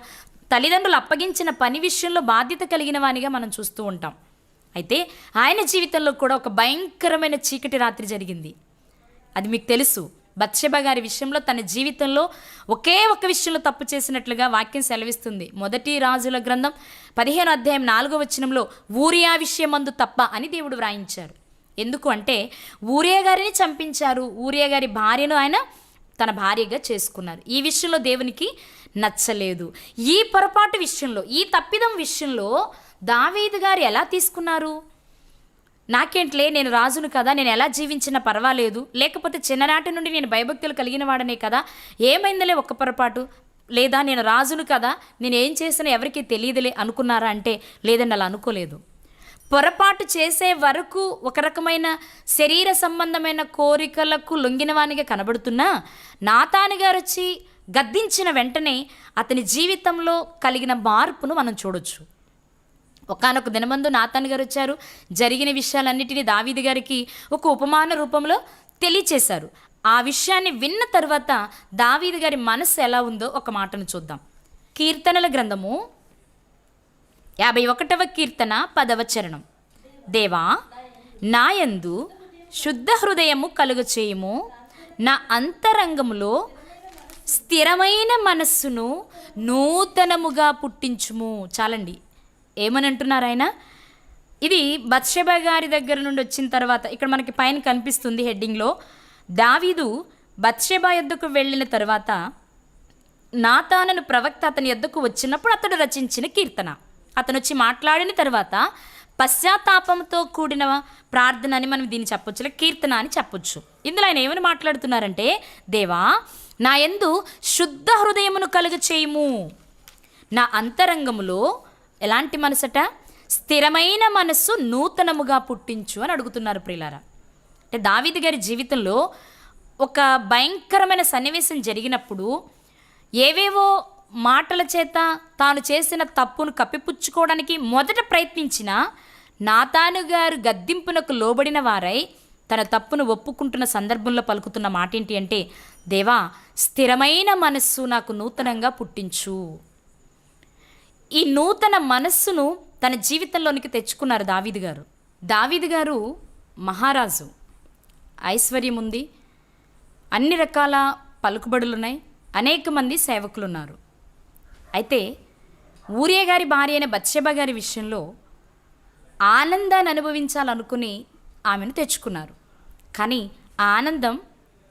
A: తల్లిదండ్రులు అప్పగించిన పని విషయంలో బాధ్యత కలిగిన వానిగా మనం చూస్తూ ఉంటాం. అయితే ఆయన జీవితంలో కూడా ఒక భయంకరమైన చీకటి రాత్రి జరిగింది. అది మీకు తెలుసు. బత్షెబ గారి విషయంలో తన జీవితంలో ఒకే ఒక విషయంలో తప్పు చేసినట్లుగా వాక్యం సెలవిస్తుంది. మొదటి రాజుల గ్రంథం 15వ అధ్యాయం 4వ వచనంలో ఊరియా విషయమందు తప్ప అని దేవుడు వ్రాయించారు. ఎందుకు అంటే ఊరియా గారిని చంపించారు, ఊరియా గారి భార్యను ఆయన తన భార్యగా చేసుకున్నారు. ఈ విషయంలో దేవునికి నచ్చలేదు. ఈ పొరపాటు విషయంలో, ఈ తప్పిదం విషయంలో దావీదు గారు ఎలా తీసుకున్నారు? నాకేంట్లే, నేను రాజును కదా, నేను ఎలా జీవించినా పర్వాలేదు, లేకపోతే చిన్ననాటి నుండి నేను భయభక్తులు కలిగిన వాడనే కదా, ఏమైందిలే ఒక్క పొరపాటు, లేదా నేను రాజును కదా, నేను ఏం చేసినా ఎవరికీ తెలియదులే అనుకున్నారా అంటే లేదండి, అలా అనుకోలేదు. పొరపాటు చేసే వరకు ఒక రకమైన శరీర సంబంధమైన కోరికలకు లొంగినవానిగా కనబడుతున్నా నాతాను గారు వచ్చి గద్దించిన వెంటనే అతని జీవితంలో కలిగిన మార్పును మనం చూడొచ్చు. ఒకానొక దినమందు నాతాను గారు వచ్చారు, జరిగిన విషయాలన్నిటినీ దావీదు గారికి ఒక ఉపమాన రూపంలో తెలియచేశారు. ఆ విషయాన్ని విన్న తర్వాత దావీదు గారి మనస్సు ఎలా ఉందో ఒక మాటను చూద్దాం. కీర్తనల గ్రంథము 51వ కీర్తన 10వ చరణం. దేవా, నాయందు శుద్ధ హృదయము కలుగ చేయుము, నా అంతరంగములో స్థిరమైన మనస్సును నూతనముగా పుట్టించుము. చాలండి, ఏమని అంటున్నారు ఆయన? ఇది బత్షెబ గారి దగ్గర నుండి వచ్చిన తర్వాత ఇక్కడ మనకి పైన కనిపిస్తుంది హెడ్డింగ్లో. దావీదు బత్షెబ యొద్దకు వెళ్ళిన తర్వాత నాతానను ప్రవక్త అతని యొద్దకు వచ్చినప్పుడు అతడు రచించిన కీర్తన. అతను వచ్చి మాట్లాడిన తర్వాత పశ్చాత్తాపంతో కూడిన ప్రార్థన అని మనం దీన్ని చెప్పొచ్చు, కీర్తన అని చెప్పొచ్చు. ఇందులో ఆయన ఏమని మాట్లాడుతున్నారంటే, దేవా, నా యందు శుద్ధ హృదయమును కలుగ చేయుము, నా అంతరంగములో ఎలాంటి మనసట? స్థిరమైన మనస్సు నూతనముగా పుట్టించు అని అడుగుతున్నారు ప్రియులారా. అంటే దావీదు గారి జీవితంలో ఒక భయంకరమైన సన్నివేశం జరిగినప్పుడు ఏవేవో మాటల చేత తాను చేసిన తప్పును కప్పిపుచ్చుకోవడానికి మొదట ప్రయత్నించిన నాతాను గారు గద్దింపునకు లోబడిన వారై తన తప్పును ఒప్పుకుంటున్న సందర్భంలో పలుకుతున్న మాట ఏంటి అంటే, దేవా, స్థిరమైన మనస్సు నాకు నూతనంగా పుట్టించు. ఈ నూతన మనస్సును తన జీవితంలోనికి తెచ్చుకున్నారు దావీదు గారు. దావీదు గారు మహారాజు, ఐశ్వర్యం ఉంది, అన్ని రకాల పలుకుబడులున్నాయి, అనేక మంది సేవకులు ఉన్నారు. అయితే ఊరియా గారి భార్య అయిన బత్షెబ గారి విషయంలో ఆనందాన్ని అనుభవించాలనుకుని ఆమెను తెచ్చుకున్నారు. కానీ ఆ ఆనందం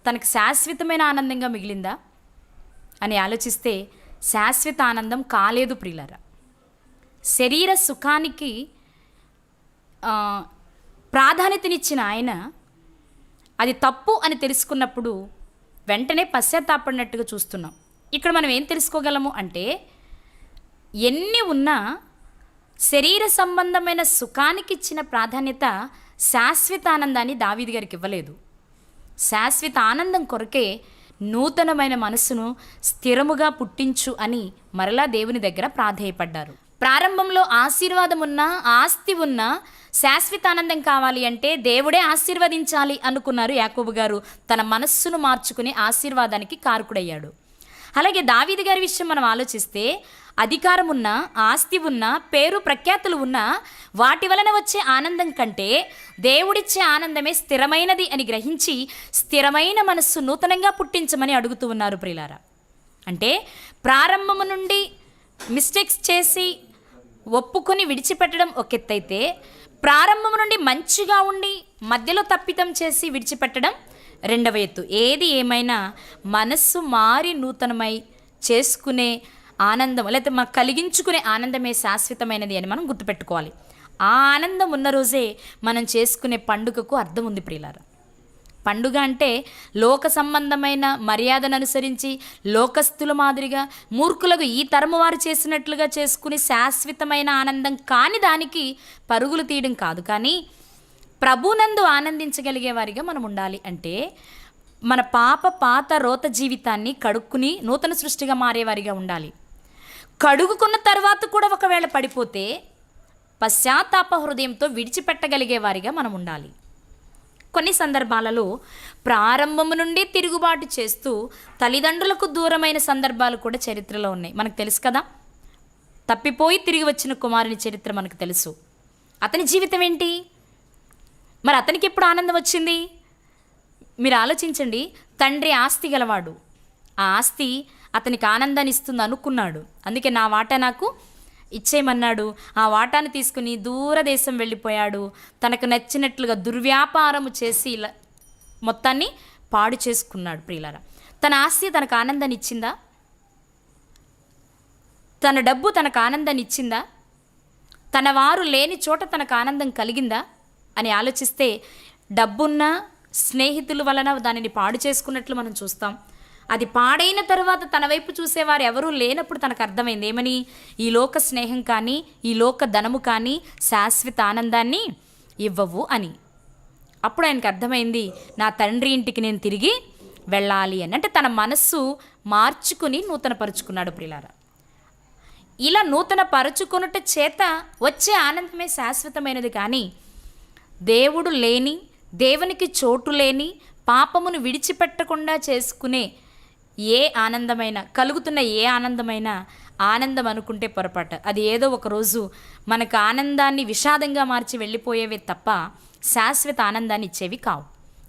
A: తనకు శాశ్వతమైన ఆనందంగా మిగిలిందా అని ఆలోచిస్తే శాశ్వత ఆనందం కాలేదు ప్రియులారా. శరీర సుఖానికి ప్రాధాన్యతనిచ్చిన ఆయన అది తప్పు అని తెలుసుకున్నప్పుడు వెంటనే పశ్చాత్తాపడినట్టుగా చూస్తున్నాం. ఇక్కడ మనం ఏం తెలుసుకోగలము అంటే, ఎన్ని ఉన్నా శరీర సంబంధమైన సుఖానికి ఇచ్చిన ప్రాధాన్యత శాశ్వత ఆనందాన్ని దావీదు గారికి ఇవ్వలేదు. శాశ్వత ఆనందం కొరకే నూతనమైన మనస్సును స్థిరముగా పుట్టించు అని మరలా దేవుని దగ్గర ప్రాధేయపడ్డారు. ప్రారంభంలో ఆశీర్వాదం ఉన్నా, ఆస్తి ఉన్నా, శాశ్వత ఆనందం కావాలి అంటే దేవుడే ఆశీర్వదించాలి అనుకున్నారు యాకోబు గారు. తన మనస్సును మార్చుకుని ఆశీర్వాదానికి కారకుడయ్యాడు. అలాగే దావీదు గారి విషయం మనం ఆలోచిస్తే, అధికారం ఉన్నా, ఆస్తి ఉన్నా, పేరు ప్రఖ్యాతులు ఉన్నా, వాటి వలన వచ్చే ఆనందం కంటే దేవుడిచ్చే ఆనందమే స్థిరమైనది అని గ్రహించి స్థిరమైన మనస్సు నూతనంగా పుట్టించమని అడుగుతూ ఉన్నారు ప్రియులారా. అంటే ప్రారంభము నుండి మిస్టేక్స్ చేసి ఒప్పుకొని విడిచిపెట్టడం ఒక ఎత్తైతే, ప్రారంభం నుండి మంచిగా ఉండి మధ్యలో తప్పిదం చేసి విడిచిపెట్టడం రెండవ ఎత్తు. ఏది ఏమైనా మనస్సు మారి నూతనమై చేసుకునే ఆనందం, లేకపోతే మనం కలిగించుకునే ఆనందమే శాశ్వతమైనది అని మనం గుర్తుపెట్టుకోవాలి. ఆ ఆనందం ఉన్న రోజే మనం చేసుకునే పండుగకు అర్థం ఉంది ప్రియులారా. పండుగ అంటే లోక సంబంధమైన మర్యాదను అనుసరించి లోకస్తుల మాదిరిగా మూర్ఖులకు ఈ తరము వారు చేసినట్లుగా చేసుకుని శాశ్వతమైన ఆనందం కాని దానికి పరుగులు తీయడం కాదు. కానీ ప్రభునందు ఆనందించగలిగే వారిగా మనం ఉండాలి. అంటే మన పాత రోత జీవితాన్ని కడుక్కుని నూతన సృష్టిగా మారేవారిగా ఉండాలి. కడుగుకున్న తర్వాత కూడా ఒకవేళ పడిపోతే పశ్చాత్తాప హృదయంతో విడిచిపెట్టగలిగే వారిగా మనం ఉండాలి. కొన్ని సందర్భాలలో ప్రారంభము నుండి తిరుగుబాటు చేస్తూ తల్లిదండ్రులకు దూరమైన సందర్భాలు కూడా చరిత్రలో ఉన్నాయి. మనకు తెలుసు కదా, తప్పిపోయి తిరిగి వచ్చిన కుమారుని చరిత్ర మనకు తెలుసు. అతని జీవితం ఏంటి? మరి అతనికి ఎప్పుడు ఆనందం వచ్చింది? మీరు ఆలోచించండి. తండ్రి ఆస్తి గలవాడు, ఆ ఆస్తి అతనికి ఆనందాన్ని ఇస్తుంది అనుకున్నాడు. అందుకే నా వాటా నాకు ఇచ్చేయమన్నాడు. ఆ వాటాను తీసుకుని దూరదేశం వెళ్ళిపోయాడు. తనకు నచ్చినట్లుగా దుర్వ్యాపారము చేసి మొత్తాన్ని పాడు చేసుకున్నాడు ప్రియులారా. తన ఆస్తి తనకు ఆనందాన్ని ఇచ్చిందా? తన డబ్బు తనకు ఆనందాన్ని ఇచ్చిందా? తన వారు లేని చోట తనకు ఆనందం కలిగిందా అని ఆలోచిస్తే, డబ్బున్న స్నేహితుల వలన దానిని పాడు చేసుకున్నట్లు మనం చూస్తాం. అది పాడైన తర్వాత తన వైపు చూసేవారు ఎవరూ లేనప్పుడు తనకు అర్థమైంది ఏమని? ఈ లోక స్నేహం కానీ, ఈ లోక ధనము కానీ శాశ్వత ఆనందాన్ని ఇవ్వవు అని. అప్పుడు ఆయనకు అర్థమైంది, నా తండ్రి ఇంటికి నేను తిరిగి వెళ్ళాలి అని. అంటే తన మనస్సు మార్చుకుని నూతనపరుచుకున్నాడు ప్రియులారా. ఇలా నూతన పరుచుకొనుట చేత వచ్చే ఆనందమే శాశ్వతమైనది. కానీ దేవుడు లేని, దేవునికి చోటు లేని, పాపమును విడిచిపెట్టకుండా చేసుకునే ఏ ఆనందమైనా, కలుగుతున్న ఏ ఆనందమైనా ఆనందం అనుకుంటే పొరపాటు. అది ఏదో ఒకరోజు మనకు ఆనందాన్ని విషాదంగా మార్చి వెళ్ళిపోయేవే తప్ప శాశ్వత ఆనందాన్ని ఇచ్చేవి కావు.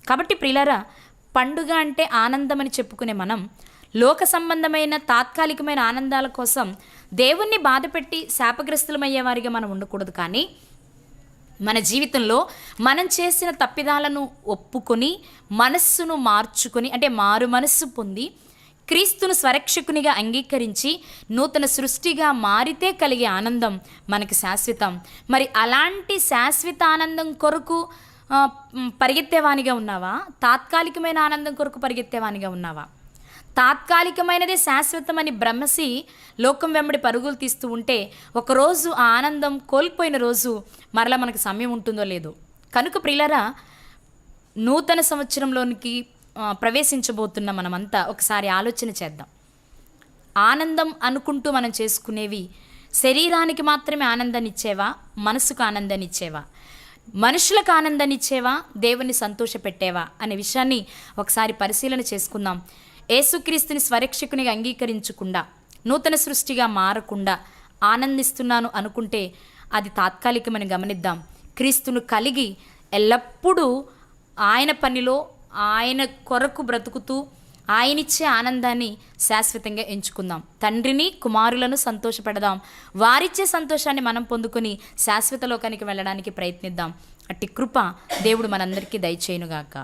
A: కాబట్టి ప్రియులారా, పండుగ అంటే ఆనందం అని చెప్పుకునే మనం లోక సంబంధమైన తాత్కాలికమైన ఆనందాల కోసం దేవుణ్ణి బాధపెట్టి శాపగ్రస్తులమయ్యేవారిగా మనం ఉండకూడదు. కానీ మన జీవితంలో మనం చేసిన తప్పిదాలను ఒప్పుకొని మనస్సును మార్చుకొని, అంటే మారు మనస్సు పొంది క్రీస్తును స్వరక్షకునిగా అంగీకరించి నూతన సృష్టిగా మారితే కలిగే ఆనందం మనకి శాశ్వతం. మరి అలాంటి శాశ్వత ఆనందం కొరకు పరిగెత్తేవానిగా ఉన్నావా? తాత్కాలికమైన ఆనందం కొరకు పరిగెత్తేవానిగా ఉన్నావా? తాత్కాలికమైనదే శాశ్వతమని బ్రహ్మసి లోకం వెంబడి పరుగులు తీస్తూ ఉంటే ఒకరోజు ఆ ఆనందం కోల్పోయిన రోజు మరలా మనకు సమయం ఉంటుందో లేదో. కనుక ప్రియులారా, నూతన సంవత్సరంలోనికి ప్రవేశించబోతున్న మనమంతా ఒకసారి ఆలోచన చేద్దాం. ఆనందం అనుకుంటూ మనం చేసుకునేవి శరీరానికి మాత్రమే ఆనందాన్ని ఇచ్చేవా? మనసుకు ఆనందాన్ని ఇచ్చేవా? మనుషులకు ఆనందాన్ని ఇచ్చేవా? దేవుని సంతోషపెట్టేవా అనే విషయాన్ని ఒకసారి పరిశీలన చేసుకుందాం. యేసుక్రీస్తుని స్వరక్షకునిగా అంగీకరించకుండా, నూతన సృష్టిగా మారకుండా ఆనందిస్తున్నాను అనుకుంటే అది తాత్కాలికమని గమనిద్దాం. క్రీస్తును కలిగి ఎల్లప్పుడూ ఆయన పనిలో, ఆయన కొరకు బ్రతుకుతూ ఆయనిచ్చే ఆనందాన్ని శాశ్వతంగా ఎంచుకుందాం. తండ్రిని, కుమారులను సంతోషపెడదాం. వారిచ్చే సంతోషాన్ని మనం పొందుకొని శాశ్వత లోకానికి వెళ్ళడానికి ప్రయత్నిద్దాం. అట్టి కృప దేవుడు మనందరికీ దయచేయునుగాక.